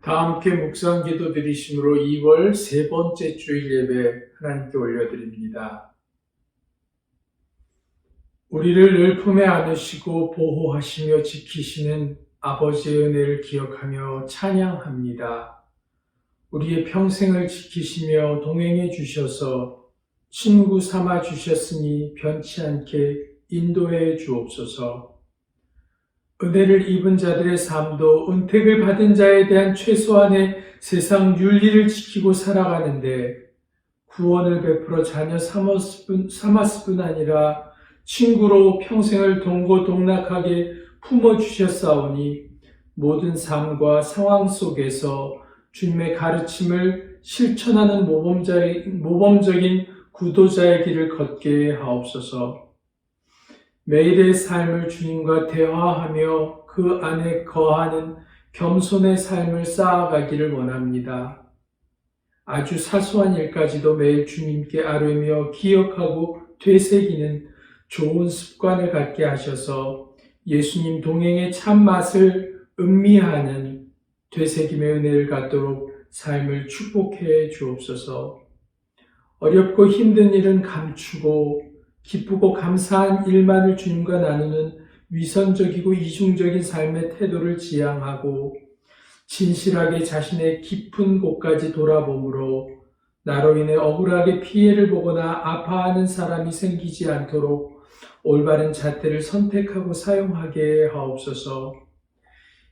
다 함께 묵상 기도 드리심으로 2월 세 번째 주일 예배 하나님께 올려드립니다. 우리를 늘 품에 안으시고 보호하시며 지키시는 아버지의 은혜를 기억하며 찬양합니다. 우리의 평생을 지키시며 동행해 주셔서 친구 삼아 주셨으니 변치 않게 인도해 주옵소서. 은혜를 입은 자들의 삶도 은택을 받은 자에 대한 최소한의 세상 윤리를 지키고 살아가는데 구원을 베풀어 자녀 삼았을 뿐 아니라 친구로 평생을 동고동락하게 품어주셨사오니 모든 삶과 상황 속에서 주님의 가르침을 실천하는 모범적인 구도자의 길을 걷게 하옵소서. 매일의 삶을 주님과 대화하며 그 안에 거하는 겸손의 삶을 쌓아가기를 원합니다. 아주 사소한 일까지도 매일 주님께 아뢰며 기억하고 되새기는 좋은 습관을 갖게 하셔서 예수님 동행의 참맛을 음미하는 되새김의 은혜를 갖도록 삶을 축복해 주옵소서. 어렵고 힘든 일은 감추고 기쁘고 감사한 일만을 주님과 나누는 위선적이고 이중적인 삶의 태도를 지향하고 진실하게 자신의 깊은 곳까지 돌아봄으로 나로 인해 억울하게 피해를 보거나 아파하는 사람이 생기지 않도록 올바른 잣대를 선택하고 사용하게 하옵소서.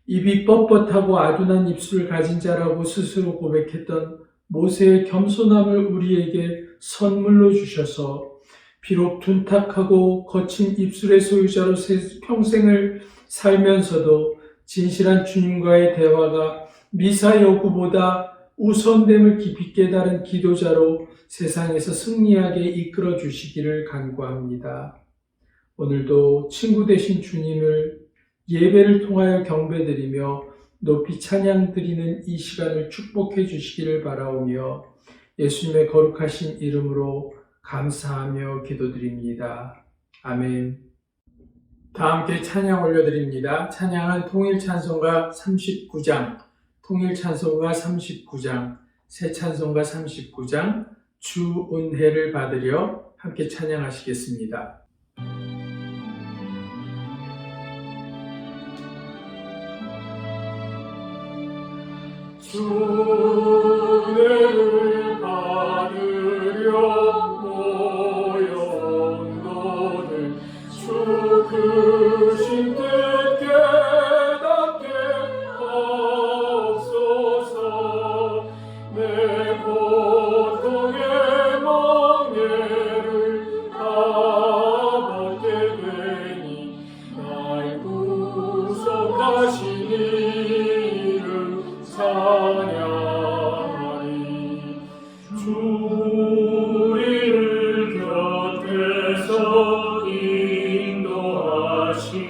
입이 뻣뻣하고 아둔한 입술을 가진 자라고 스스로 고백했던 모세의 겸손함을 우리에게 선물로 주셔서 비록 둔탁하고 거친 입술의 소유자로 평생을 살면서도 진실한 주님과의 대화가 미사 여구보다 우선됨을 깊이 깨달은 기도자로 세상에서 승리하게 이끌어 주시기를 간구합니다. 오늘도 친구 되신 주님을 예배를 통하여 경배드리며 높이 찬양드리는 이 시간을 축복해 주시기를 바라오며 예수님의 거룩하신 이름으로 감사하며 기도드립니다. 아멘. 다 함께 찬양 올려드립니다. 찬양은 통일찬송가 39장, 통일찬송가 39장, 새찬송가 39장, 주 은혜를 받으려 함께 찬양하시겠습니다. 주 은혜를 받으려 모여온도들 주 크신 뜻 깨닫게 하옵소서. 내 고통의 멍에를 다 벗게 되니 날 구속하신 이름 찬양하리. 주 우리를 곁에서 인도하시니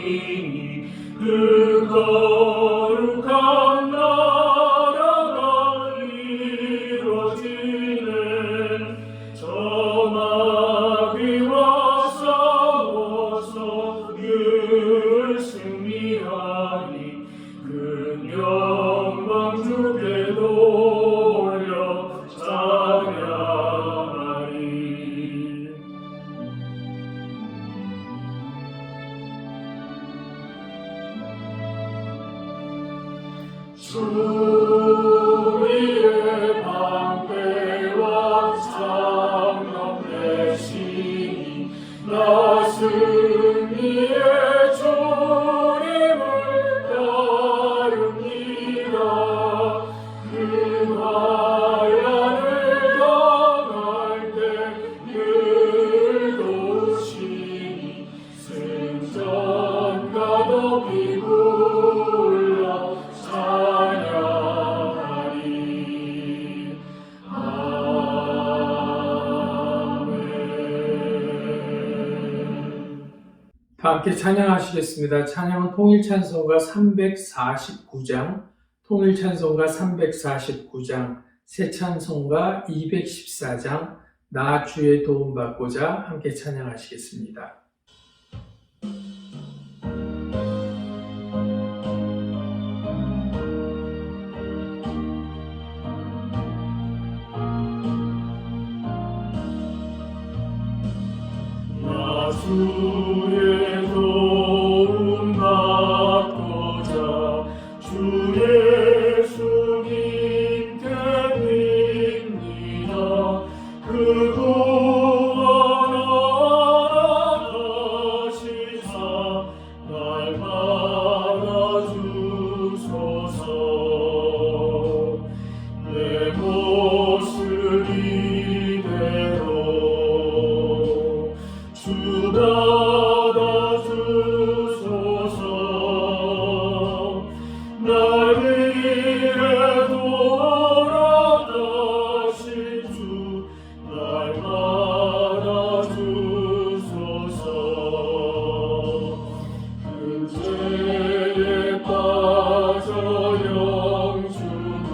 그 거룩한 나라가 이루어지네. 저 마귀와 싸워서 늘 승리하니 그 영광 주께 돌려 찬양하리. 주 위의 방패와 장막 대신이 나 승리의 주님을 따릅니다. 그 환난을 당할 때 늘 도우시니 승전가 높이 불러 찬양하리. 아멘. 다 함께 찬양하시겠습니다. 찬양은 통일찬송가 349장, 통일찬송가 349장, 새찬송가 214장, 나 주의 도움받고자 함께 찬양하시겠습니다. 주의 도움 받고자 주 예수님께 빕니다. 그 구원하라 하시사 날 받아주소서. 내 모습 이대로 주 받아주소서. 날 위해 돌아가신 주 날 받아주소서. 그 죄에 빠져 영죽을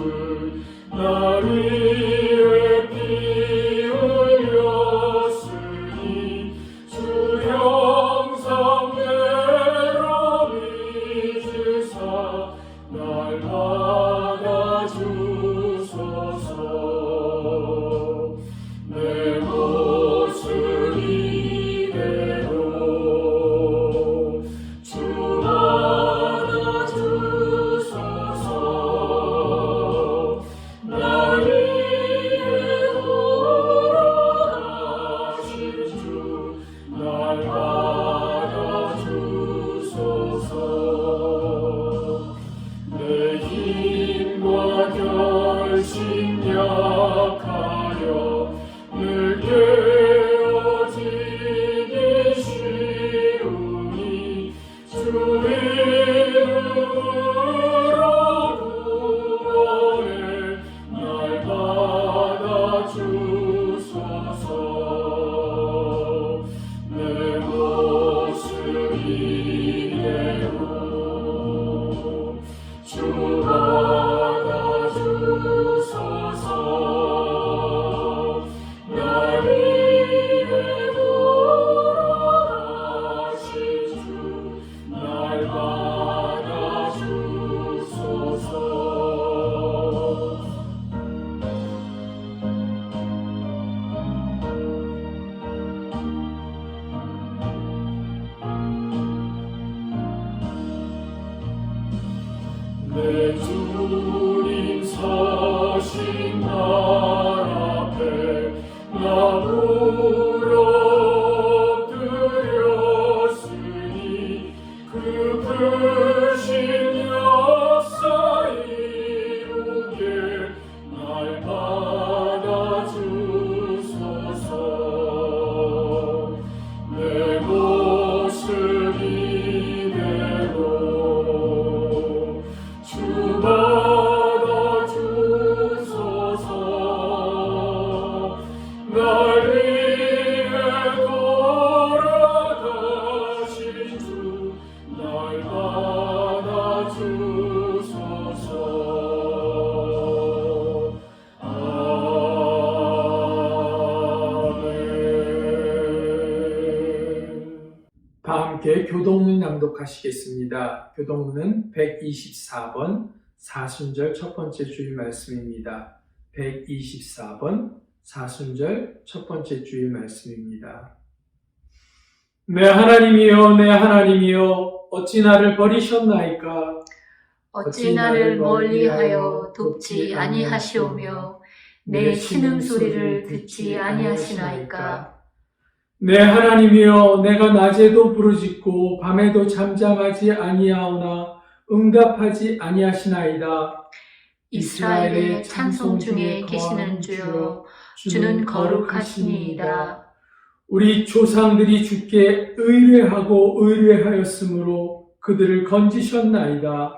날 위해 피 흘렸으니 주 형상대로 믿으사 날 받아주소서. 내 모습 이대로 주 받아주소서. 날 위해 돌아가신 주 날 받아주소서. 내 힘과 결심 약하여 늘 깨어지기 쉬우니 주 이름으로 구원해 날 받아주소서. 내 모습 이대로 주 받아주소서. 날 위해 돌아가신 주 날 받아주소서. 내 주님 서신 날 앞에 나 무릎드렸으니 그 크신 역사 이루게 날 받아주소서. 내 모습 이대로 주 받아주소서. 날 위해 돌아가신 주 날 받아주소서. 아멘. 다 함께 교동문 낭독하시겠습니다. 교동문은 124번 사순절 첫 번째 주일 말씀입니다. 124번 사순절 첫 번째 주일 말씀입니다. 내 하나님이여 내 하나님이여 어찌 나를 버리셨나이까. 어찌 나를 멀리하여 돕지 아니하시오며 내 신음소리를 듣지 아니하시나이까. 내 하나님이여 내가 낮에도 부르짖고 밤에도 잠잠하지 아니하오나 응답하지 아니하시나이다. 이스라엘의 찬송 중에 계시는 주여 주는 거룩하시니이다. 우리 조상들이 주께 의뢰하고 의뢰하였으므로 그들을 건지셨나이다.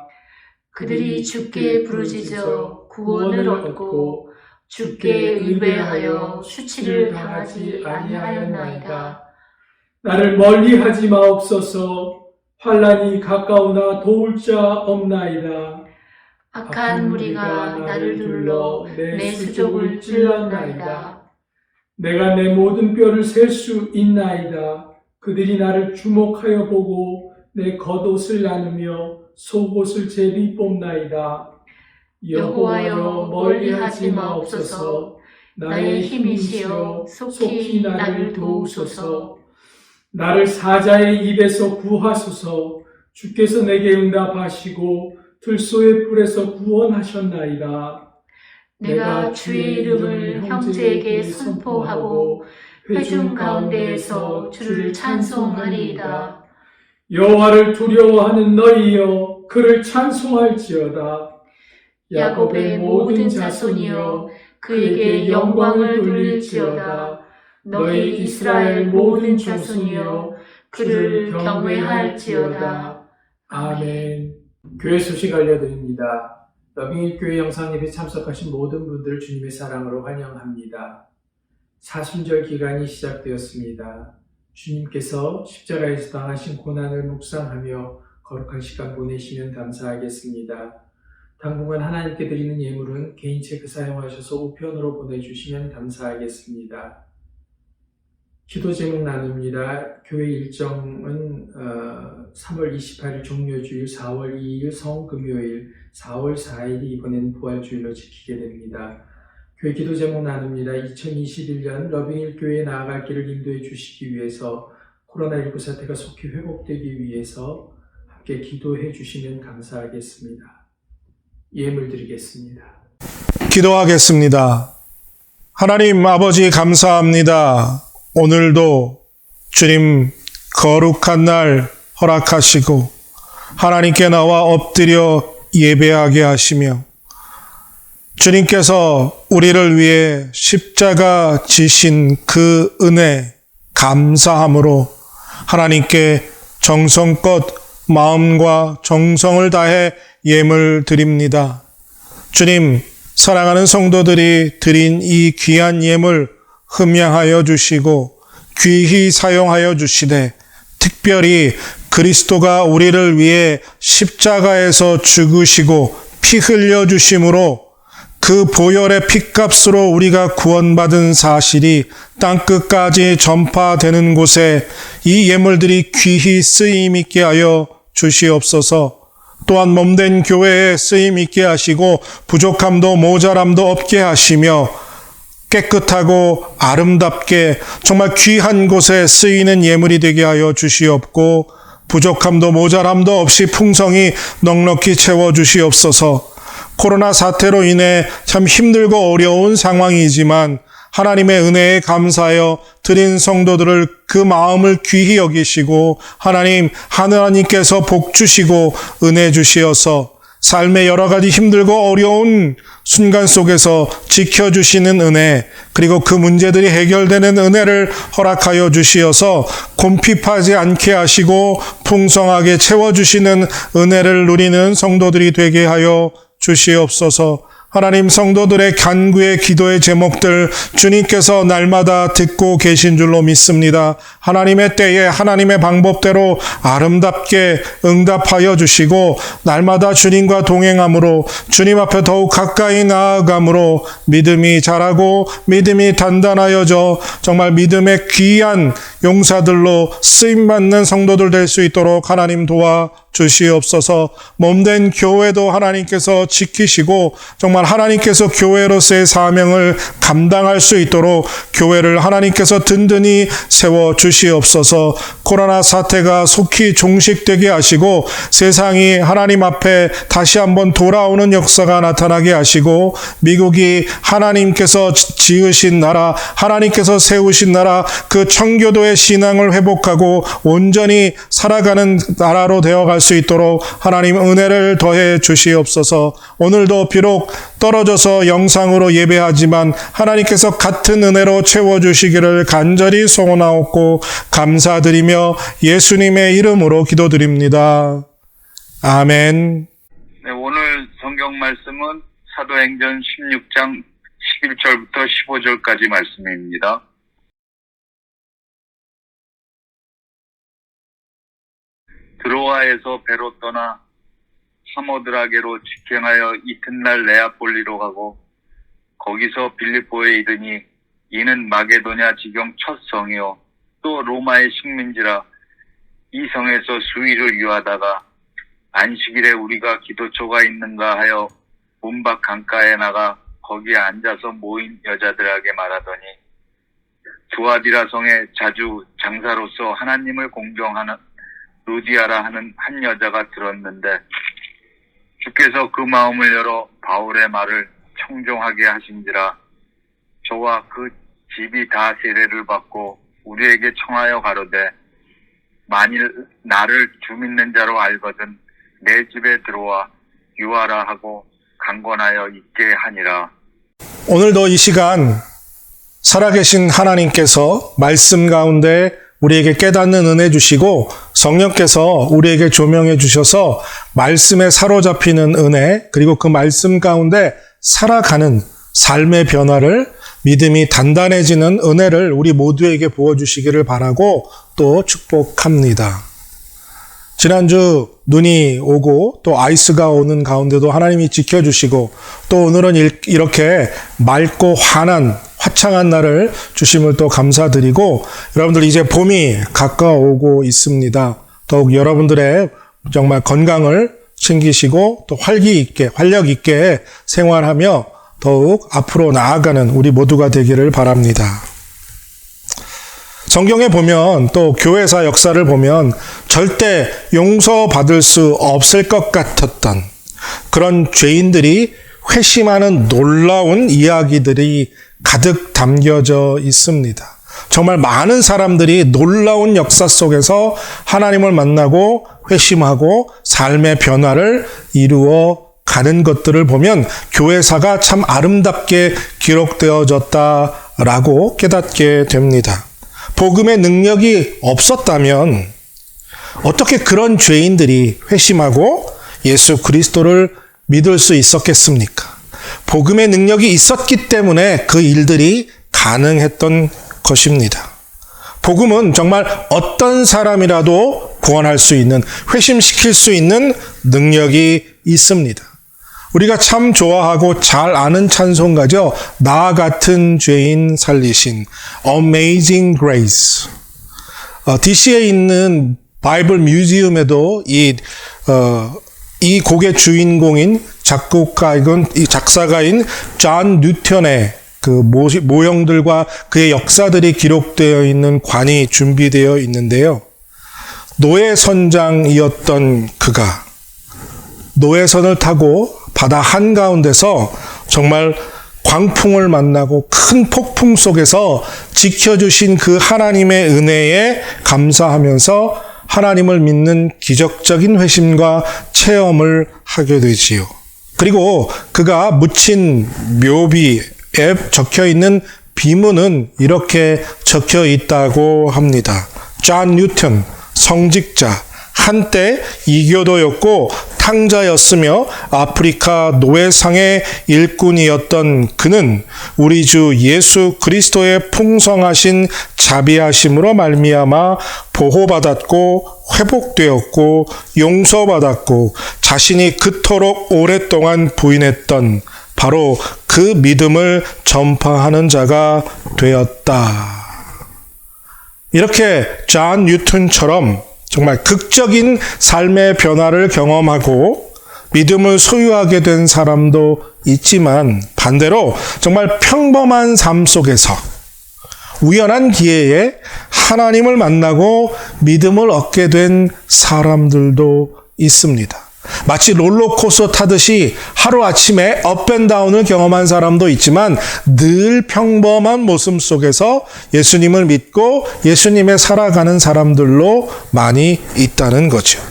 그들이 주께 부르짖어 구원을 얻고 주께 의뢰하여 수치를 당하지 아니하였나이다. 나를 멀리하지 마옵소서. 환난이 가까우나 도울 자 없나이다. 악한 무리가 나를 둘러 내 수족을 찔렀나이다. 내가 내 모든 뼈를 셀 수 있나이다. 그들이 나를 주목하여 보고 내 겉옷을 나누며 속옷을 제비 뽑나이다. 여호와여 멀리하지 마옵소서. 나의 힘이시여 속히 나를 도우소서. 나를 사자의 입에서 구하소서. 주께서 내게 응답하시고 들소의 뿔에서 구원하셨나이다. 내가 주의 이름을 형제에게 선포하고 회중 가운데에서 주를 찬송하리이다. 여호와를 두려워하는 너희여 그를 찬송할지어다. 야곱의 모든 자손이여 그에게 영광을 돌릴지어다. 너희 이스라엘 모든 자손이여 그를 경외할지어다. 아멘. 교회 소식 알려드립니다. 러빙일교회 영상예배 참석하신 모든 분들 주님의 사랑으로 환영합니다. 사순절 기간이 시작되었습니다. 주님께서 십자가에서 당하신 고난을 묵상하며 거룩한 시간 보내시면 감사하겠습니다. 당분간 하나님께 드리는 예물은 개인 체크 사용하셔서 우편으로 보내주시면 감사하겠습니다. 기도 제목 나눕니다. 교회 일정은 3월 28일 종료주일, 4월 2일 성금요일, 4월 4일이 이번엔 부활주일로 지키게 됩니다. 교회 기도 제목 나눕니다. 2021년 러빙힐 교회에 나아갈 길을 인도해 주시기 위해서 코로나19 사태가 속히 회복되기 위해서 함께 기도해 주시면 감사하겠습니다. 예물 드리겠습니다. 기도하겠습니다. 하나님 아버지 감사합니다. 오늘도 주님 거룩한 날 허락하시고 하나님께 나와 엎드려 예배하게 하시며 주님께서 우리를 위해 십자가 지신 그 은혜 감사함으로 하나님께 정성껏 마음과 정성을 다해 예물 드립니다. 주님, 사랑하는 성도들이 드린 이 귀한 예물 흠양하여 주시고 귀히 사용하여 주시되 특별히 그리스도가 우리를 위해 십자가에서 죽으시고 피 흘려 주심으로 그 보혈의 피값으로 우리가 구원받은 사실이 땅끝까지 전파되는 곳에 이 예물들이 귀히 쓰임 있게 하여 주시옵소서. 또한 몸된 교회에 쓰임 있게 하시고 부족함도 모자람도 없게 하시며 깨끗하고 아름답게 정말 귀한 곳에 쓰이는 예물이 되게 하여 주시옵고 부족함도 모자람도 없이 풍성히 넉넉히 채워 주시옵소서. 코로나 사태로 인해 참 힘들고 어려운 상황이지만 하나님의 은혜에 감사하여 드린 성도들을 그 마음을 귀히 여기시고 하나님께서 복 주시고 은혜 주시어서 삶의 여러 가지 힘들고 어려운 순간 속에서 지켜주시는 은혜, 그리고 그 문제들이 해결되는 은혜를 허락하여 주시어서 곰핍하지 않게 하시고 풍성하게 채워주시는 은혜를 누리는 성도들이 되게 하여 주시옵소서. 하나님, 성도들의 간구의 기도의 제목들 주님께서 날마다 듣고 계신 줄로 믿습니다. 하나님의 때에 하나님의 방법대로 아름답게 응답하여 주시고 날마다 주님과 동행함으로 주님 앞에 더욱 가까이 나아감으로 믿음이 자라고 믿음이 단단하여져 정말 믿음의 귀한 용사들로 쓰임받는 성도들 될 수 있도록 하나님 도와 주시옵소서. 몸된 교회도 하나님께서 지키시고 정말 하나님께서 교회로서의 사명을 감당할 수 있도록 교회를 하나님께서 든든히 세워 주시옵소서. 코로나 사태가 속히 종식되게 하시고 세상이 하나님 앞에 다시 한번 돌아오는 역사가 나타나게 하시고 미국이 하나님께서 지으신 나라, 하나님께서 세우신 나라, 그 청교도의 신앙을 회복하고 온전히 살아가는 나라로 되어갈 수 있도록 하나님 은혜를 더해 주시옵소서. 오늘도 비록 떨어져서 영상으로 예배하지만 하나님께서 같은 은혜로 채워주시기를 간절히 소원하옵고 감사드리며 예수님의 이름으로 기도드립니다. 아멘. 네, 오늘 성경 말씀은 사도행전 16장 11절부터 15절까지 말씀입니다. 드로아에서 배로 떠나 사모드라게로 직행하여 이튿날 네아폴리로 가고 거기서 빌립보에 이르니 이는 마게도냐 지경 첫 성이요 또 로마의 식민지라 이 성에서 수일을 유하다가 안식일에 우리가 기도처가 있는가 하여 문 밖 강가에 나가 거기에 앉아서 모인 여자들에게 말하더니 두아디라 성에 자주 장사로서 하나님을 공경하는 루디아라 하는 한 여자가 들었는데 주께서 그 마음을 열어 바울의 말을 청종하게 하신지라. 저와 그 집이 다 세례를 받고 우리에게 청하여 가로되 만일 나를 주 믿는 자로 알거든 내 집에 들어와 유하라 하고 강권하여 있게 하니라. 오늘도 이 시간 살아계신 하나님께서 말씀 가운데 우리에게 깨닫는 은혜 주시고 성령께서 우리에게 조명해 주셔서 말씀에 사로잡히는 은혜, 그리고 그 말씀 가운데 살아가는 삶의 변화를, 믿음이 단단해지는 은혜를 우리 모두에게 부어주시기를 바라고 또 축복합니다. 지난주 눈이 오고 또 아이스가 오는 가운데도 하나님이 지켜주시고 또 오늘은 이렇게 맑고 환한 화창한 날을 주심을 또 감사드리고, 여러분들 이제 봄이 가까워오고 있습니다. 더욱 여러분들의 정말 건강을 챙기시고 또 활기 있게, 활력 있게 생활하며 더욱 앞으로 나아가는 우리 모두가 되기를 바랍니다. 성경에 보면 또 교회사 역사를 보면 절대 용서받을 수 없을 것 같았던 그런 죄인들이 회심하는 놀라운 이야기들이 가득 담겨져 있습니다. 정말 많은 사람들이 놀라운 역사 속에서 하나님을 만나고 회심하고 삶의 변화를 이루어 가는 것들을 보면 교회사가 참 아름답게 기록되어졌다라고 깨닫게 됩니다. 복음의 능력이 없었다면 어떻게 그런 죄인들이 회심하고 예수 그리스도를 믿을 수 있었겠습니까? 복음의 능력이 있었기 때문에 그 일들이 가능했던 것입니다. 복음은 정말 어떤 사람이라도 구원할 수 있는, 회심시킬 수 있는 능력이 있습니다. 우리가 참 좋아하고 잘 아는 찬송가죠. 나 같은 죄인 살리신 Amazing Grace. DC에 있는 바이블 뮤지엄에도 이 곡의 주인공인 작사가인 존 뉴턴의 그 모형들과 그의 역사들이 기록되어 있는 관이 준비되어 있는데요. 노예선장이었던 그가 노예선을 타고 바다 한가운데서 정말 광풍을 만나고 큰 폭풍 속에서 지켜주신 그 하나님의 은혜에 감사하면서 하나님을 믿는 기적적인 회심과 체험을 하게 되지요. 그리고 그가 묻힌 묘비에 적혀 있는 비문은 이렇게 적혀 있다고 합니다. 존 뉴턴, 성직자, 한때 이교도였고 탕자였으며 아프리카 노예상의 일꾼이었던 그는 우리 주 예수 그리스도의 풍성하신 자비하심으로 말미암아 보호받았고 회복되었고 용서받았고 자신이 그토록 오랫동안 부인했던 바로 그 믿음을 전파하는 자가 되었다. 이렇게 존 뉴턴처럼 정말 극적인 삶의 변화를 경험하고 믿음을 소유하게 된 사람도 있지만 반대로 정말 평범한 삶 속에서 우연한 기회에 하나님을 만나고 믿음을 얻게 된 사람들도 있습니다. 마치 롤러코스터 타듯이 하루아침에 업앤다운을 경험한 사람도 있지만 늘 평범한 모습 속에서 예수님을 믿고 예수님의 살아가는 사람들로 많이 있다는 거죠.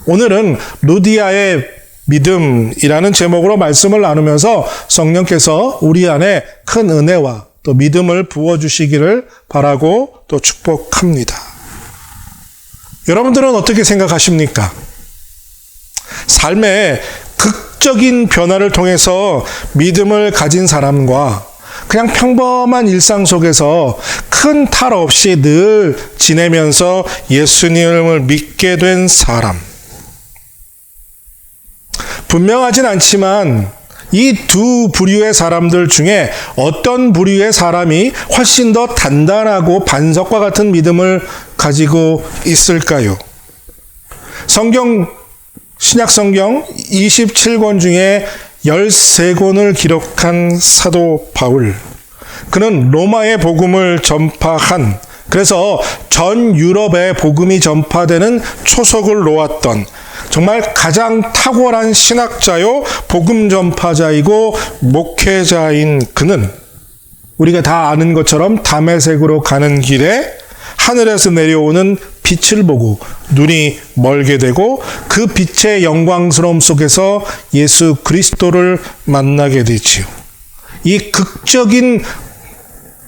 오늘은 루디아의 믿음이라는 제목으로 말씀을 나누면서 성령께서 우리 안에 큰 은혜와 또 믿음을 부어주시기를 바라고 또 축복합니다. 여러분들은 어떻게 생각하십니까? 삶의 극적인 변화를 통해서 믿음을 가진 사람과 그냥 평범한 일상 속에서 큰 탈 없이 늘 지내면서 예수님을 믿게 된 사람. 분명하진 않지만 이 두 부류의 사람들 중에 어떤 부류의 사람이 훨씬 더 단단하고 반석과 같은 믿음을 가지고 있을까요? 신약성경 27권 중에 13권을 기록한 사도 바울. 그는 로마의 복음을 전파한, 그래서 전 유럽에 복음이 전파되는 초석을 놓았던 정말 가장 탁월한 신학자요 복음 전파자이고 목회자인 그는 우리가 다 아는 것처럼 다메섹으로 가는 길에 하늘에서 내려오는 빛을 보고 눈이 멀게 되고 그 빛의 영광스러움 속에서 예수 그리스도를 만나게 되지요. 이 극적인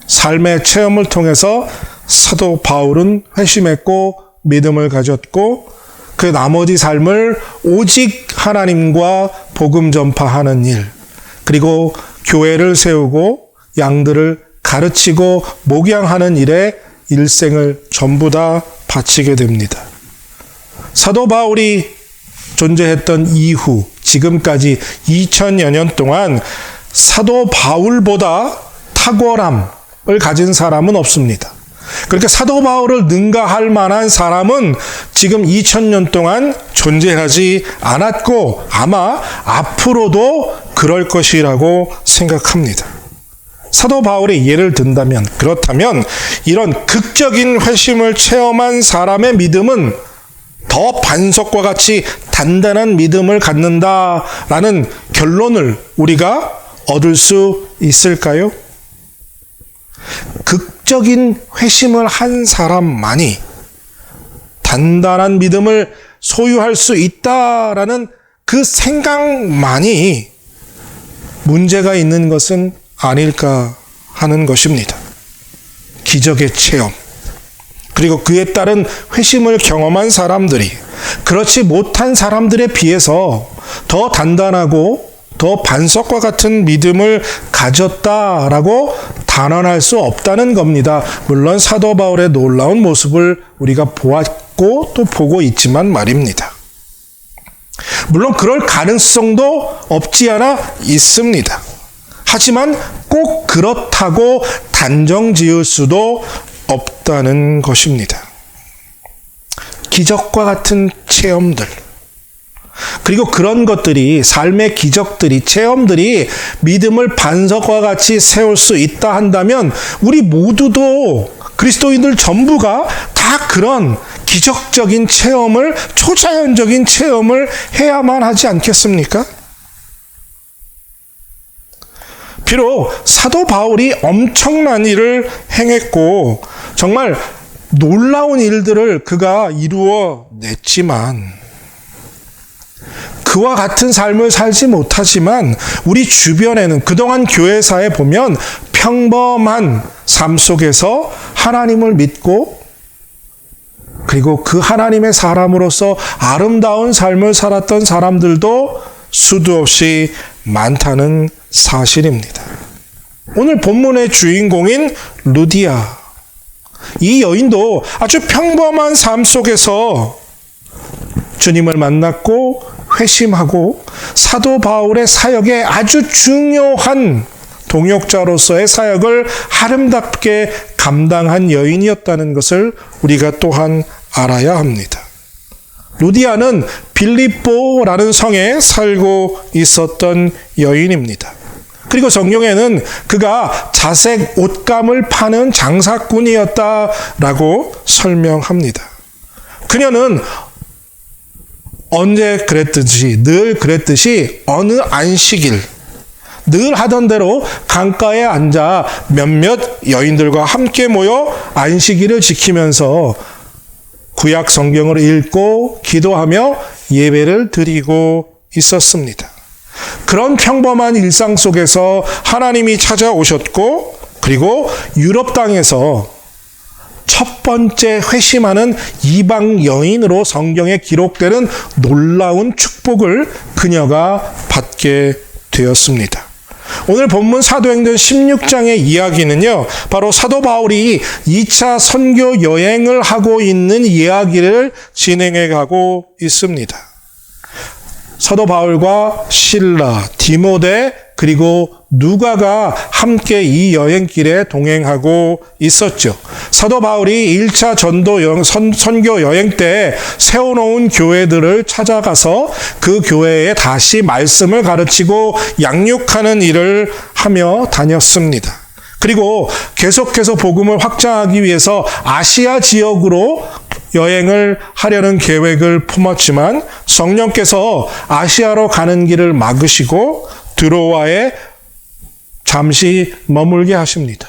삶의 체험을 통해서 사도 바울은 회심했고 믿음을 가졌고 그 나머지 삶을 오직 하나님과 복음 전파하는 일, 그리고 교회를 세우고 양들을 가르치고 목양하는 일에 일생을 전부 다 바치게 됩니다. 사도 바울이 존재했던 이후 지금까지 2000여 년 동안 사도 바울보다 탁월함을 가진 사람은 없습니다. 그렇게 사도 바울을 능가할 만한 사람은 지금 2000년 동안 존재하지 않았고 아마 앞으로도 그럴 것이라고 생각합니다. 사도 바울의 예를 든다면, 그렇다면 이런 극적인 회심을 체험한 사람의 믿음은 더 반석과 같이 단단한 믿음을 갖는다라는 결론을 우리가 얻을 수 있을까요? 극적인 회심을 한 사람만이 단단한 믿음을 소유할 수 있다라는 그 생각만이 문제가 있는 것은 아닐까 하는 것입니다. 기적의 체험, 그리고 그에 따른 회심을 경험한 사람들이 그렇지 못한 사람들에 비해서 더 단단하고 더 반석과 같은 믿음을 가졌다라고 단언할 수 없다는 겁니다. 물론 사도 바울의 놀라운 모습을 우리가 보았고 또 보고 있지만 말입니다. 물론 그럴 가능성도 없지 않아 있습니다. 하지만 꼭 그렇다고 단정 지을 수도 없다는 것입니다. 기적과 같은 체험들, 그리고 그런 것들이, 삶의 기적들이, 체험들이 믿음을 반석과 같이 세울 수 있다 한다면 우리 모두도, 그리스도인들 전부가 다 그런 기적적인 체험을, 초자연적인 체험을 해야만 하지 않겠습니까? 비록 사도 바울이 엄청난 일을 행했고 정말 놀라운 일들을 그가 이루어냈지만, 그와 같은 삶을 살지 못하지만 우리 주변에는, 그동안 교회사에 보면 평범한 삶 속에서 하나님을 믿고 그리고 그 하나님의 사람으로서 아름다운 삶을 살았던 사람들도 수도 없이 많다는 사실입니다. 오늘 본문의 주인공인 루디아, 이 여인도 아주 평범한 삶 속에서 주님을 만났고 회심하고 사도 바울의 사역에 아주 중요한 동역자로서의 사역을 아름답게 감당한 여인이었다는 것을 우리가 또한 알아야 합니다. 루디아는 빌립보라는 성에 살고 있었던 여인입니다. 그리고 성경에는 그가 자색 옷감을 파는 장사꾼이었다라고 설명합니다. 그녀는 언제 그랬듯이, 늘 그랬듯이 어느 안식일, 늘 하던 대로 강가에 앉아 몇몇 여인들과 함께 모여 안식일을 지키면서 구약 성경을 읽고 기도하며 예배를 드리고 있었습니다. 그런 평범한 일상 속에서 하나님이 찾아오셨고, 그리고 유럽 땅에서 첫 번째 회심하는 이방 여인으로 성경에 기록되는 놀라운 축복을 그녀가 받게 되었습니다. 오늘 본문 사도행전 16장의 이야기는요, 바로 사도 바울이 2차 선교 여행을 하고 있는 이야기를 진행해 가고 있습니다. 사도 바울과 실라, 디모데, 그리고 누가가 함께 이 여행길에 동행하고 있었죠. 사도 바울이 1차 선교 여행 때 세워놓은 교회들을 찾아가서 그 교회에 다시 말씀을 가르치고 양육하는 일을 하며 다녔습니다. 그리고 계속해서 복음을 확장하기 위해서 아시아 지역으로 여행을 하려는 계획을 품었지만 성령께서 아시아로 가는 길을 막으시고 드로아에 잠시 머물게 하십니다.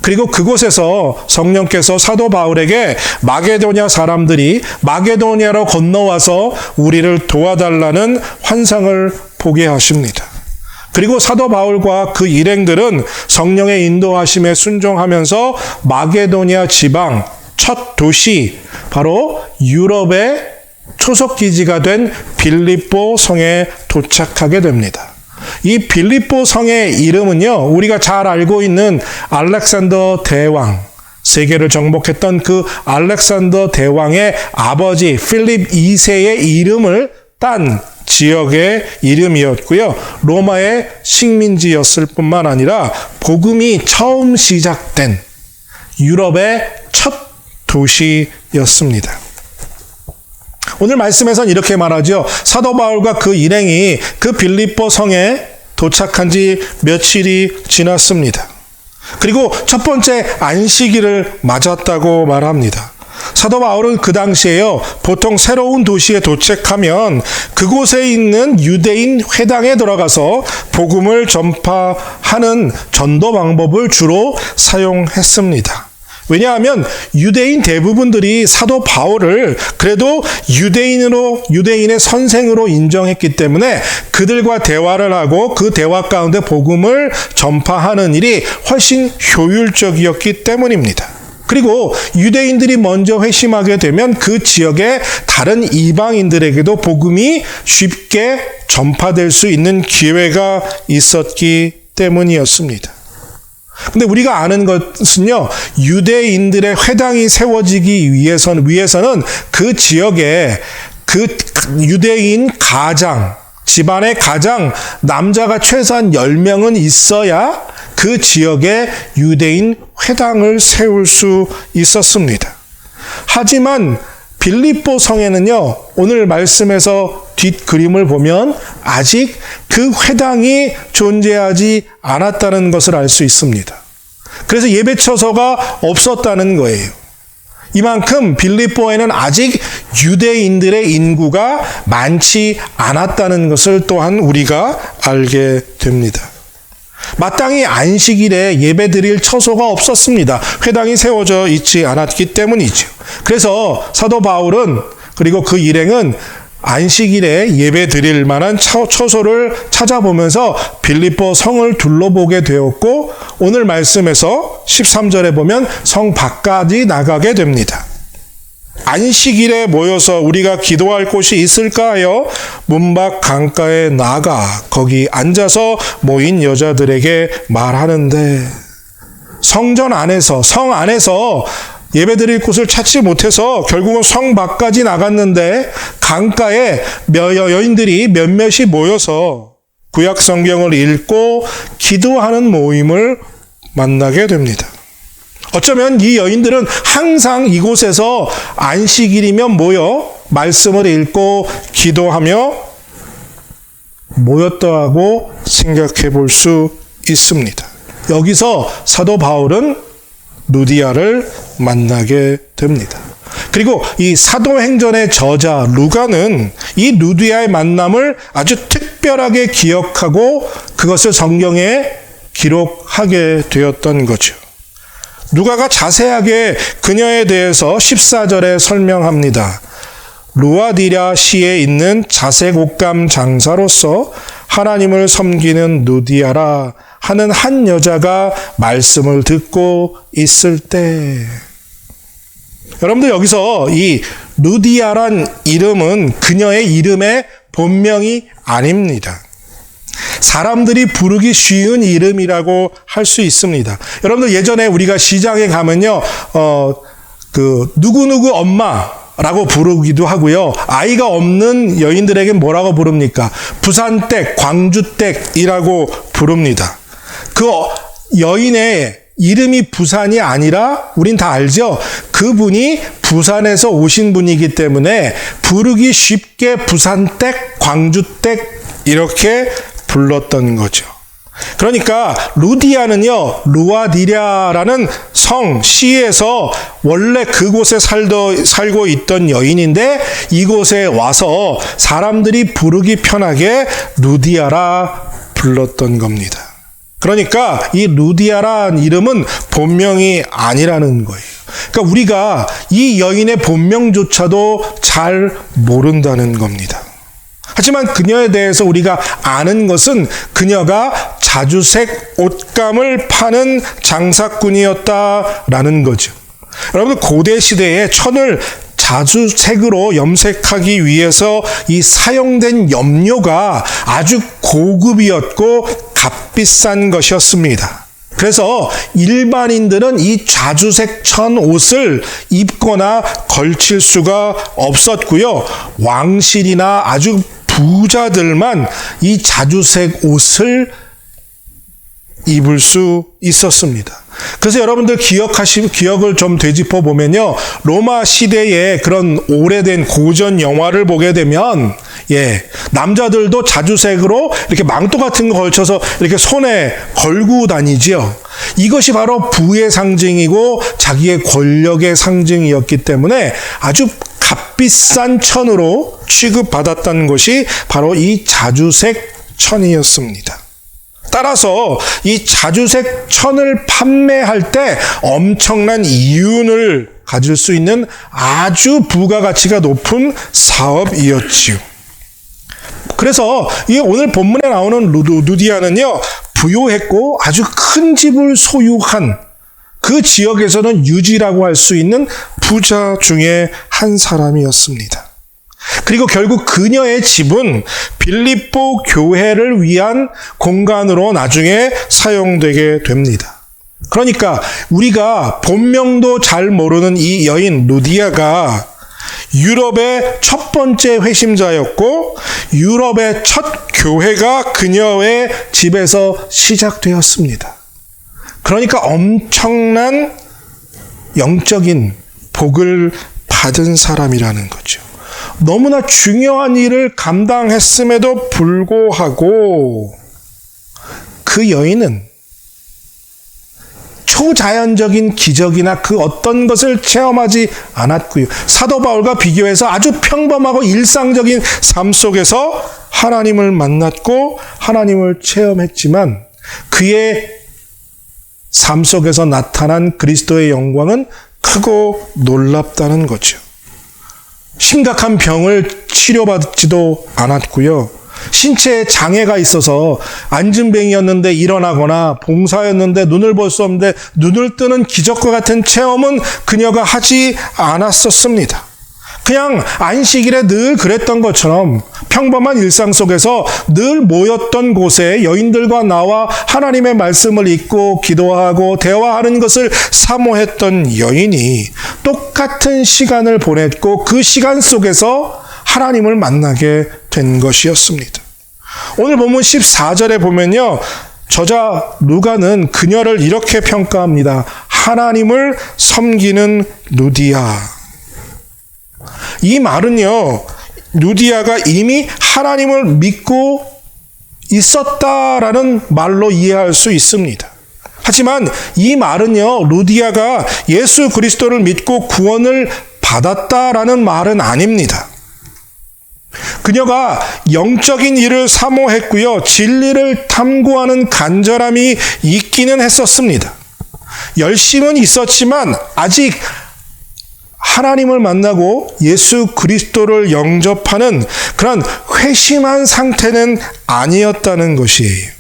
그리고 그곳에서 성령께서 사도 바울에게 마게도냐 사람들이 마게도냐로 건너와서 우리를 도와달라는 환상을 보게 하십니다. 그리고 사도 바울과 그 일행들은 성령의 인도하심에 순종하면서 마게도냐 지방 첫 도시, 바로 유럽의 초속기지가 된 빌립보 성에 도착하게 됩니다. 이 빌립보 성의 이름은요, 우리가 잘 알고 있는 알렉산더 대왕, 세계를 정복했던 그 알렉산더 대왕의 아버지 필립 2세의 이름을 딴 지역의 이름이었고요. 로마의 식민지였을 뿐만 아니라 복음이 처음 시작된 유럽의 첫 도시였습니다. 오늘 말씀에서는 이렇게 말하죠. 사도 바울과 그 일행이 그 빌립보 성에 도착한 지 며칠이 지났습니다. 그리고 첫 번째 안식일을 맞았다고 말합니다. 사도 바울은 그 당시에요, 보통 새로운 도시에 도착하면 그곳에 있는 유대인 회당에 들어가서 복음을 전파하는 전도 방법을 주로 사용했습니다. 왜냐하면 유대인 대부분들이 사도 바울을 그래도 유대인의 선생으로 인정했기 때문에 그들과 대화를 하고 그 대화 가운데 복음을 전파하는 일이 훨씬 효율적이었기 때문입니다. 그리고 유대인들이 먼저 회심하게 되면 그 지역의 다른 이방인들에게도 복음이 쉽게 전파될 수 있는 기회가 있었기 때문이었습니다. 근데 우리가 아는 것은요, 유대인들의 회당이 세워지기 위해서는 그 지역에 그 유대인 가장, 집안의 가장 남자가 최소한 10명은 있어야 그 지역에 유대인 회당을 세울 수 있었습니다. 하지만 빌립보 성에는요, 오늘 말씀에서 뒷그림을 보면 아직 그 회당이 존재하지 않았다는 것을 알 수 있습니다. 그래서 예배처소가 없었다는 거예요. 이만큼 빌립보에는 아직 유대인들의 인구가 많지 않았다는 것을 또한 우리가 알게 됩니다. 마땅히 안식일에 예배드릴 처소가 없었습니다. 회당이 세워져 있지 않았기 때문이죠. 그래서 사도 바울은 그리고 그 일행은 안식일에 예배드릴 만한 처소를 찾아보면서 빌립보 성을 둘러보게 되었고, 오늘 말씀에서 13절에 보면 성 밖까지 나가게 됩니다. 안식일에 모여서 우리가 기도할 곳이 있을까 하여 문밖 강가에 나가 거기 앉아서 모인 여자들에게 말하는데, 성전 안에서, 성 안에서 예배드릴 곳을 찾지 못해서 결국은 성 밖까지 나갔는데 강가에 여인들이 몇몇이 모여서 구약 성경을 읽고 기도하는 모임을 만나게 됩니다. 어쩌면 이 여인들은 항상 이곳에서 안식일이면 모여 말씀을 읽고 기도하며 모였다고 생각해 볼 수 있습니다. 여기서 사도 바울은 루디아를 만나게 됩니다. 그리고 이 사도행전의 저자 루가는 이 루디아의 만남을 아주 특별하게 기억하고 그것을 성경에 기록하게 되었던 거죠. 루가가 자세하게 그녀에 대해서 14절에 설명합니다. 루아디랴 시에 있는 자색 옷감 장사로서 하나님을 섬기는 루디아라 하는 한 여자가 말씀을 듣고 있을 때, 여러분들 여기서 이 루디아란 이름은 그녀의 이름의 본명이 아닙니다. 사람들이 부르기 쉬운 이름이라고 할 수 있습니다. 여러분들 예전에 우리가 시장에 가면요, 누구누구 엄마라고 부르기도 하고요. 아이가 없는 여인들에게 뭐라고 부릅니까? 부산댁, 광주댁이라고 부릅니다. 그 여인의 이름이 부산이 아니라 우린 다 알죠? 그분이 부산에서 오신 분이기 때문에 부르기 쉽게 부산댁, 광주댁 이렇게 불렀던 거죠. 그러니까 루디아는요, 루아디랴라는 성, 시에서 원래 그곳에 살고 있던 여인인데 이곳에 와서 사람들이 부르기 편하게 루디아라 불렀던 겁니다. 그러니까 이 루디아라는 이름은 본명이 아니라는 거예요. 그러니까 우리가 이 여인의 본명조차도 잘 모른다는 겁니다. 하지만 그녀에 대해서 우리가 아는 것은 그녀가 자주색 옷감을 파는 장사꾼이었다라는 거죠. 여러분, 고대 시대에 천을 자주색으로 염색하기 위해서 이 사용된 염료가 아주 고급이었고 값비싼 것이었습니다. 그래서 일반인들은 이 자주색 천 옷을 입거나 걸칠 수가 없었고요. 왕실이나 아주 부자들만 이 자주색 옷을 입을 수 있었습니다. 그래서 여러분들 기억을 좀 되짚어 보면요. 로마 시대의 그런 오래된 고전 영화를 보게 되면, 남자들도 자주색으로 이렇게 망토 같은 거 걸쳐서 이렇게 손에 걸고 다니지요. 이것이 바로 부의 상징이고 자기의 권력의 상징이었기 때문에 아주 값비싼 천으로 취급받았다는 것이 바로 이 자주색 천이었습니다. 따라서 이 자주색 천을 판매할 때 엄청난 이윤을 가질 수 있는 아주 부가가치가 높은 사업이었지요. 그래서 이 오늘 본문에 나오는 루디아는요, 부유했고 아주 큰 집을 소유한 그 지역에서는 유지라고 할 수 있는 부자 중에 한 사람이었습니다. 그리고 결국 그녀의 집은 빌립보 교회를 위한 공간으로 나중에 사용되게 됩니다. 그러니까 우리가 본명도 잘 모르는 이 여인 루디아가 유럽의 첫 번째 회심자였고 유럽의 첫 교회가 그녀의 집에서 시작되었습니다. 그러니까 엄청난 영적인 복을 받은 사람이라는 거죠. 너무나 중요한 일을 감당했음에도 불구하고 그 여인은 초자연적인 기적이나 그 어떤 것을 체험하지 않았고요. 사도 바울과 비교해서 아주 평범하고 일상적인 삶 속에서 하나님을 만났고 하나님을 체험했지만 그의 삶 속에서 나타난 그리스도의 영광은 크고 놀랍다는 거죠. 심각한 병을 치료받지도 않았고요. 신체에 장애가 있어서 안진뱅이였는데 일어나거나 봉사였는데 눈을 볼 수 없는데 눈을 뜨는 기적과 같은 체험은 그녀가 하지 않았었습니다. 그냥 안식일에 늘 그랬던 것처럼 평범한 일상 속에서 늘 모였던 곳에 여인들과 나와 하나님의 말씀을 읽고 기도하고 대화하는 것을 사모했던 여인이 똑같은 시간을 보냈고 그 시간 속에서 하나님을 만나게 된 것이었습니다. 오늘 본문 14절에 보면요. 저자 루가는 그녀를 이렇게 평가합니다. 하나님을 섬기는 루디아. 이 말은요, 루디아가 이미 하나님을 믿고 있었다라는 말로 이해할 수 있습니다. 하지만 이 말은요, 루디아가 예수 그리스도를 믿고 구원을 받았다라는 말은 아닙니다. 그녀가 영적인 일을 사모했고요, 진리를 탐구하는 간절함이 있기는 했었습니다. 열심은 있었지만 아직 하나님을 만나고 예수 그리스도를 영접하는 그런 회심한 상태는 아니었다는 것이에요.